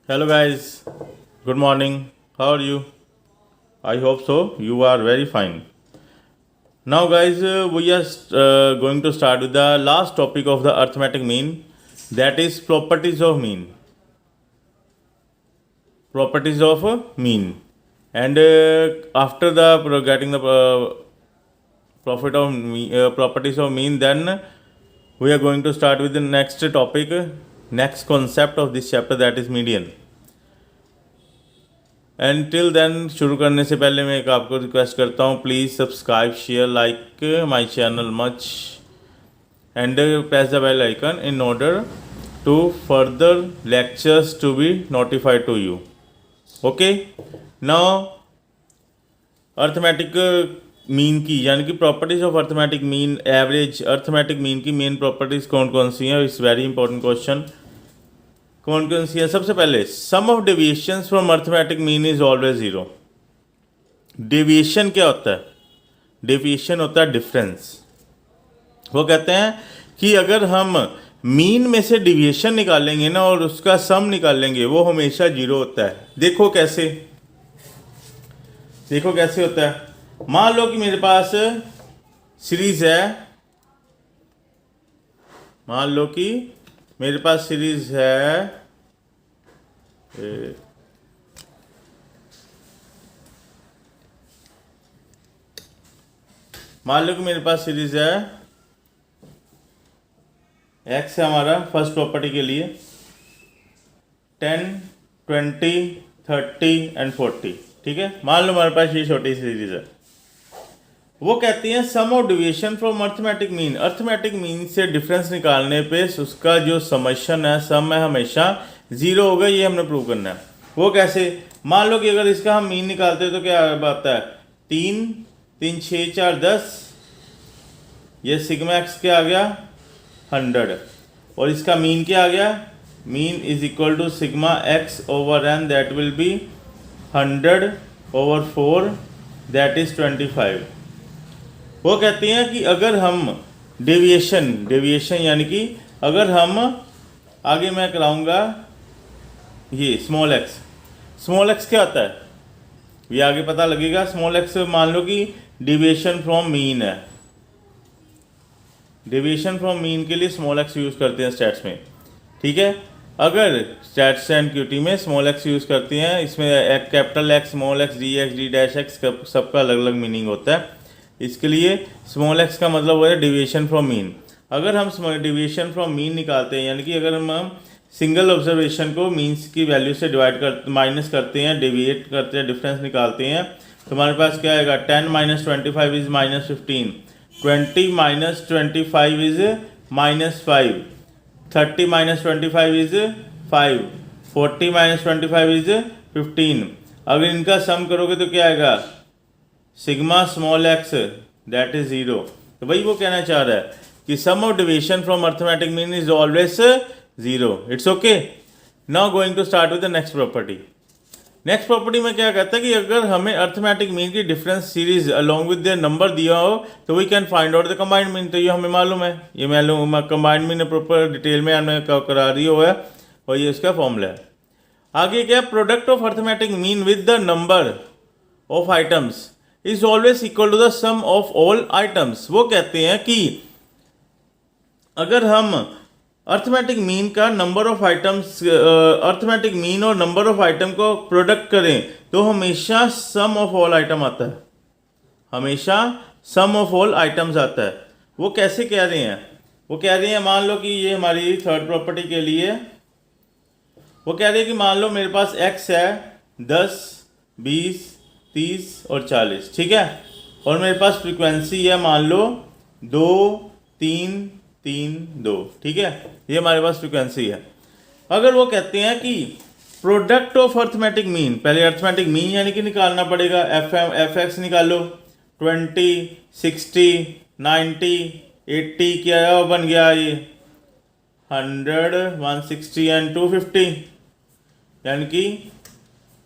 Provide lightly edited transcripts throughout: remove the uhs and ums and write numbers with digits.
Hello guys, good morning. How are you? I hope so. You are very fine. Now, guys, we are going to start with the last topic of the arithmetic mean, that is properties of mean. Properties of mean, and after the getting the properties of mean, then we are going to start with the next topic, next concept of this chapter, that is median. And till then शुरू करने से पहले मैं एक आपको request करता हूँ, please subscribe share like my channel much and press the bell icon in order to further lectures to be notified to you. Okay, now arithmetic mean की यानी कि properties of arithmetic mean, average arithmetic mean की main properties कौन कौन सी हैं? It's very important question. कौन कौन सी है? सबसे पहले sum of deviation from arithmetic mean is always zero. Deviation क्या होता है? डेविएशन होता है डिफरेंस. वो कहते हैं कि अगर हम मीन में से डेविएशन निकालेंगे ना और उसका सम निकालेंगे, वो हमेशा जीरो होता है. देखो कैसे, देखो कैसे होता है. मान लो कि मेरे पास सीरीज है, मान लो कि मेरे पास सीरीज है मान लो कि मेरे पास सीरीज है एक्स है हमारा फर्स्ट प्रॉपर्टी के लिए 10, 20, 30 एंड 40. ठीक है, मान लो हमारे पास ये छोटी सीरीज है. वो कहती हैं sum of deviation from arithmetic mean. Arithmetic mean से डिफरेंस निकालने पे उसका जो समेशन है, सम है, हमेशा जीरो होगा. ये हमने प्रूव करना है. वो कैसे? मान लो कि अगर इसका हम मीन निकालते हैं तो क्या आता है? 3, 3, 6, 4, 10. ये सिग्मा एक्स क्या आ गया? 100. और इसका मीन क्या आ गया? Mean is equal to sigma x over n, that will be 100 over 4, that is 25. वो कहती हैं कि अगर हम डेविएशन यानी कि अगर हम आगे मैं कराऊंगा ये स्मॉल एक्स क्या होता है ये आगे पता लगेगा. स्मॉल एक्स मान लो कि डेविएशन फ्रॉम मीन है. डेविएशन फ्रॉम मीन के लिए स्मॉल एक्स यूज़ करते हैं स्टैट्स में. ठीक है, अगर स्टैट्स एंड क्यूटी में स्मॉल एक्स यूज़ करती हैं, इसमें capital x, small x, D x, D dash x सबका अलग अलग मीनिंग होता है. इसके लिए स्मॉल एक्स का मतलब है डेविएशन फ्रॉम मीन. अगर हम डेविएशन फ्रॉम मीन निकालते हैं यानी कि अगर हम सिंगल ऑब्जर्वेशन को मीन्स की वैल्यू से माइनस करते हैं, डेविएट करते हैं, डिफरेंस निकालते हैं, तो हमारे पास क्या आएगा? 10 - 25 इज -15, 20 - 25 इज -5, 30 - 25 इज 5, 40 - 25 इज 15. अगर इनका सम करोगे तो क्या आएगा? Sigma small x that is zero. तो भाई वो कहना चाह रहा है कि sum of deviation from arithmetic mean is always zero. It's okay. Now going to start with the next property. Next property में क्या कहता है कि अगर हमें अर्थमेटिक मीन की difference series along with the number दिया हो तो we can find out the combined mean. तो ये हमें मालूम है, ये मालूम कंबाइंड मीन प्रॉपर डिटेल में हमें करा रही हो है और ये इसका फॉर्मूला है. आगे क्या? Product of arithmetic mean with the number of items is always equal to the sum of all items. वो कहते हैं कि अगर हम अर्थमेटिक मीन का number of items, arithmetic mean और नंबर ऑफ आइटम को प्रोडक्ट करें तो हमेशा सम ऑफ ऑल आइटम आता है, हमेशा सम ऑफ ऑल आइटम्स आता है. वो कैसे कह रहे हैं? वो कह रहे हैं मान लो कि ये हमारी थर्ड प्रॉपर्टी के लिए वो कह रहे हैं कि मान लो मेरे पास एक्स है 10, 20, 30 और 40. ठीक है, और मेरे पास फ्रीक्वेंसी है मान लो 2, 3, 3, 2. ठीक है, ये हमारे पास फ्रीक्वेंसी है. अगर वो कहते हैं कि प्रोडक्ट ऑफ अर्थमेटिक मीन, पहले अर्थमेटिक मीन यानी कि निकालना पड़ेगा. एफ एक्स निकालो, 20, 60, 90, 80 क्या बन गया? ये 100, 160 एंड 250, यानी कि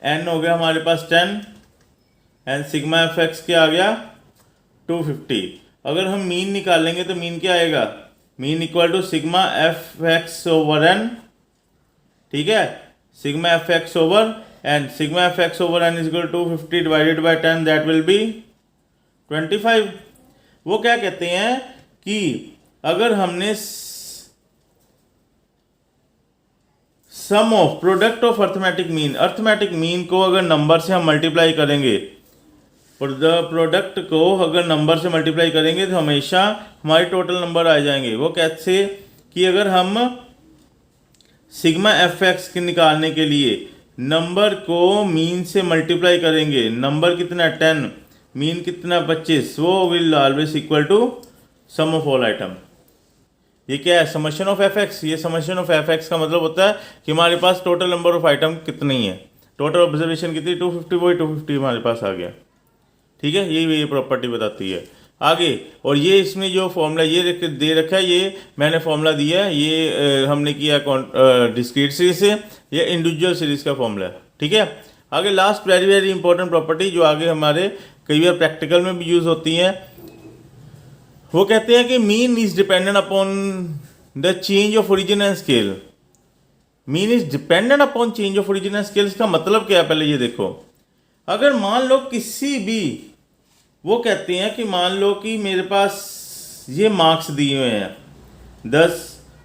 एन हो गया हमारे पास 10 एंड सिग्मा एफ एक्स क्या आ गया? 250. अगर हम मीन निकालेंगे तो मीन क्या आएगा? Mean equal to sigma f x over n. ठीक है, sigma f x over n, sigma f x over n is equal to 50 divided by 10, that will be 25। वो क्या कहते हैं कि अगर हमने sum of product of arithmetic mean, arithmetic mean को अगर नंबर से हम मल्टीप्लाई करेंगे, प्रोडक्ट को अगर नंबर से मल्टीप्लाई करेंगे तो हमेशा हमारे टोटल नंबर आ जाएंगे। वो कैसे कि अगर हम सिग्मा एफ एक्स के निकालने के लिए नंबर को मीन से मल्टीप्लाई करेंगे, नंबर कितना 10, मीन कितना 25, वो will always equal to sum of all item. ये क्या है? Summation of f x. ये समेशन ऑफ एफ एक्स का मतलब होता है कि हमारे पास टोटल नंबर ऑफ आइटम कितनी है, टोटल ऑब्जर्वेशन कितनी 250, वही 250 हमारे पास आ गया। ठीक है, ये प्रॉपर्टी बताती है आगे। और ये इसमें जो फॉर्मूला ये दे रखा है, ये मैंने फॉर्मूला दिया है, ये हमने किया डिस्क्रीट सीरीज से, ये इंडिविजुअल सीरीज का फॉर्मूला है। ठीक है, आगे last very very important property जो आगे हमारे कई बार प्रैक्टिकल में भी यूज होती है, वो कहते हैं कि mean is dependent upon the change of origin and scale. Mean is dependent upon change of origin and scale, इसका मतलब क्या है? पहले ये देखो, अगर मान लो किसी भी, वो कहते हैं कि मान लो कि मेरे पास ये मार्क्स दिए हुए हैं 10,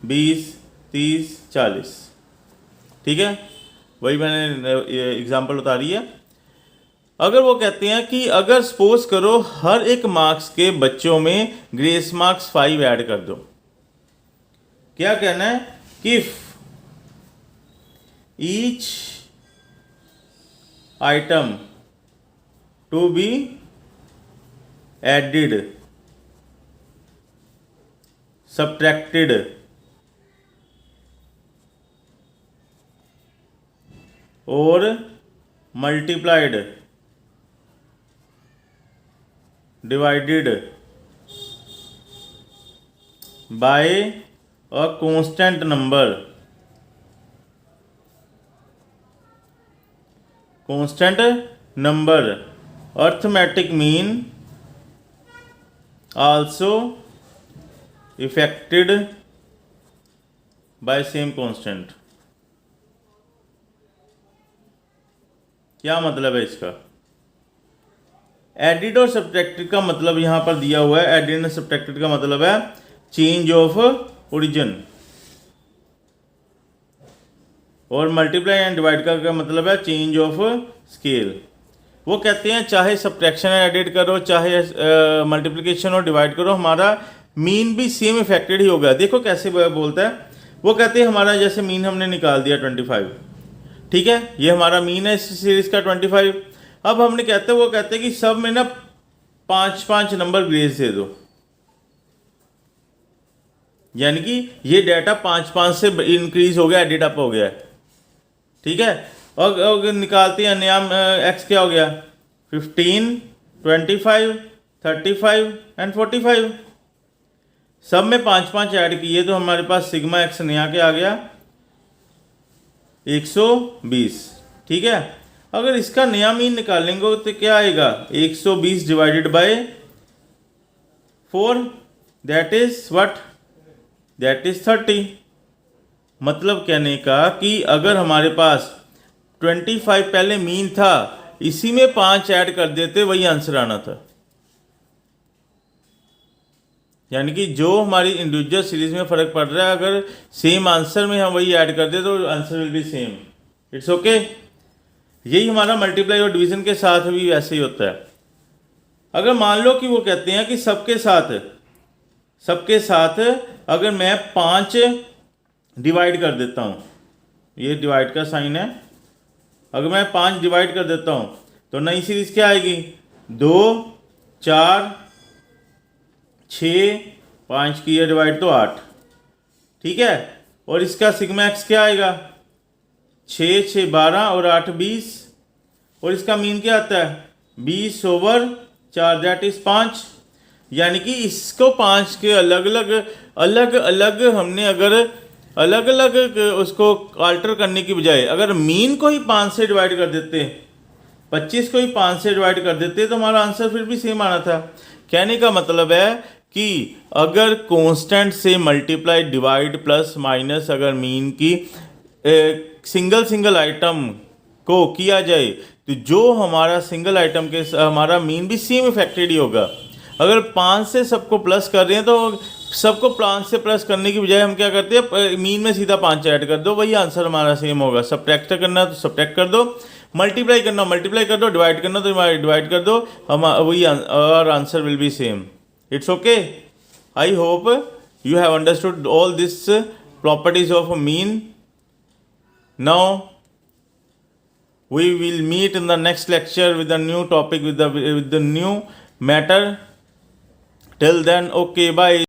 20, 30, 40। ठीक है, वही मैंने एग्जांपल उतारी है। अगर वो कहते हैं कि अगर सपोज करो हर एक मार्क्स के बच्चों में ग्रेस मार्क्स 5 ऐड कर दो, क्या कहना है कि each item to be added, subtracted और multiplied divided by a constant number, constant number, arithmetic mean also affected by same constant। क्या मतलब है इसका? एडिड और सब्ट्रैक्टेड का मतलब यहां पर दिया हुआ है, एडिड और सब्ट्रैक्टेड का मतलब है चेंज ऑफ ओरिजिन, और मल्टीप्लाई एंड डिवाइड का मतलब है चेंज ऑफ स्केल। वो कहते हैं चाहे सब्ट्रैक्शन एडिड करो, चाहे मल्टीप्लिकेशन और डिवाइड करो, हमारा मीन भी सेम इफेक्टेड ही होगा। देखो कैसे बोलता है, वो कहते हैं हमारा जैसे मीन हमने निकाल दिया 25, ठीक है, ये हमारा मीन है इस सीरीज का 25। अब हमने कहते हैं, वो कहते हैं कि सब में ना 5-5 नंबर ग्रेस दे दो, यानी कि ये डाटा 5-5 से इंक्रीज हो गया, एडिट अप हो गया है। ठीक है, और निकालते हैं नया एक्स क्या हो गया 15, 25, 35 एंड 45, सब में 5-5 ऐड किए तो हमारे पास सिग्मा एक्स नया क्या आ गया 120। ठीक है, अगर इसका नया मीन निकालेंगे तो क्या आएगा 120 divided by 4, that is what, that is 30। मतलब कहने का कि अगर हमारे पास 25 पहले मीन था, इसी में 5 ऐड कर देते, वही आंसर आना था। यानी कि जो हमारी इंडिविजुअल सीरीज में फर्क पड़ रहा है, अगर सेम आंसर में हम वही ऐड कर दे तो answer will be same. It's okay. यही हमारा मल्टीप्लाई और डिवीजन के साथ भी वैसे ही होता है। अगर मान लो कि वो कहते हैं कि सबके साथ अगर मैं 5 डिवाइड कर देता हूँ, ये डिवाइड का साइन है, अगर मैं 5 डिवाइड कर देता हूँ तो नई सीरीज क्या आएगी 2, 4, 6, 5 की डिवाइड तो 8। ठीक है, और इसका सिग्मा एक्स क्या आएगा 6, 6, 12 और 8, 20, और इसका मीन क्या आता है 20/4, दैट इज 5। यानी कि इसको 5 के अलग अलग हमने अगर अलग अलग उसको अल्टर करने की बजाय अगर मीन को ही 5 से डिवाइड कर देते, 25 को ही 5 से डिवाइड कर देते, तो हमारा आंसर फिर भी सेम आना था। कहने का मतलब है कि अगर कांस्टेंट से मल्टीप्लाई डिवाइड प्लस माइनस अगर मीन की सिंगल सिंगल आइटम को किया जाए तो जो हमारा सिंगल आइटम के हमारा मीन भी सेम इफेक्टेड ही होगा। अगर 5 से सबको प्लस कर रहे हैं तो सबको 5 से प्लस करने की बजाय हम क्या करते हैं, मीन में सीधा 5 ऐड कर दो, वही आंसर हमारा सेम होगा। सब्ट्रैक्ट करना है तो सब्ट्रैक्ट कर दो, मल्टीप्लाई करना मल्टीप्लाई कर दो, डिवाइड करना तो डिवाइड कर दो, हम वही और answer will be same. It's okay. I hope you have understood all these properties of a mean. Now we will meet in the next lecture with a new topic, with the new matter. Till then, okay, bye.